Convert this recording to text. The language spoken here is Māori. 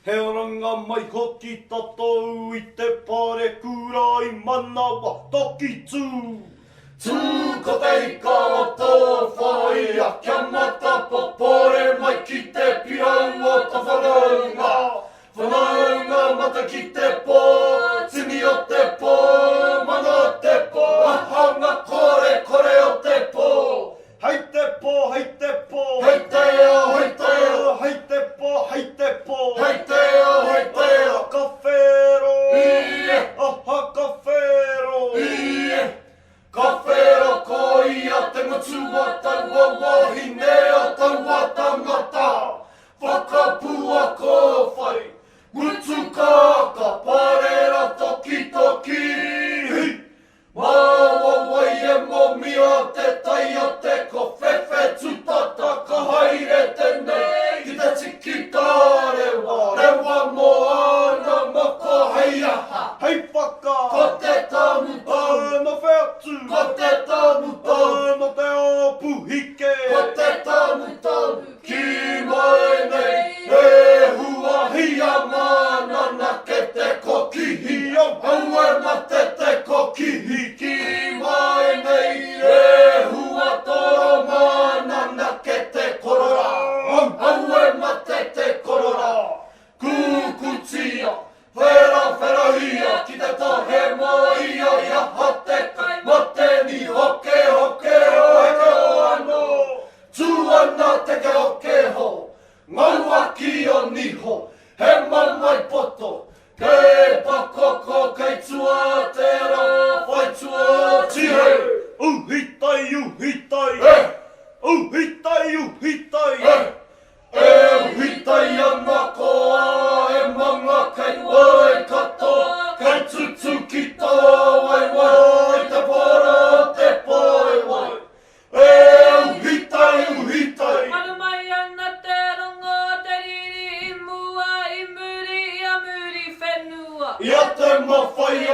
태어난 마이 걷기 떴또 이때 발에 구라이 만나와 떡기쭈 두거대이까 또 파이야 캔마다 뽀뽀레 마이 기대 피랑 워터 파랑아 마타 기대 뽀 즈니요 때뽀 마나 때뽀 아하가 코레요 때뽀 하이 때뽀 하이 때뽀 하이 때요 하이 때요 하이 때뽀 하이 때뽀 하이 때요 하이 때요 카페로 이에 아하 카페로 이에 카페로 코이야 tengo chuata wawa hinea tan wata ngata whakapua ko whai mutuka ka parera toki toki Mawa e mo mia te tai o te ko whewhe tutata ka haere tenei ki te tikita rewa mo ana mo ko hei aha hei whaka ko te tamu ana wheatu ko te tamu ana te opu hike ko te tamu ki mai nei e hua hia mana na ke te koki hia aue ma te koki hiki mai nei e hua toro mana na ke te korora aue ma te korora kukutia whera hia ki te tohe mo ia ia hate ma te ni hoke hoke hoke o ano tuana te ke hoke ho ngaua ki o niho he mamai poto Kei pakoko kei tua te ra whai tua tihe Uhitai uhitai uhitai ana koa e manga kei wai kato Kei tutu ki tō wai te poro te poi wai uhitai Marumai ana te rongo te riri i mua i muri i a muri whenua Ia te mawhai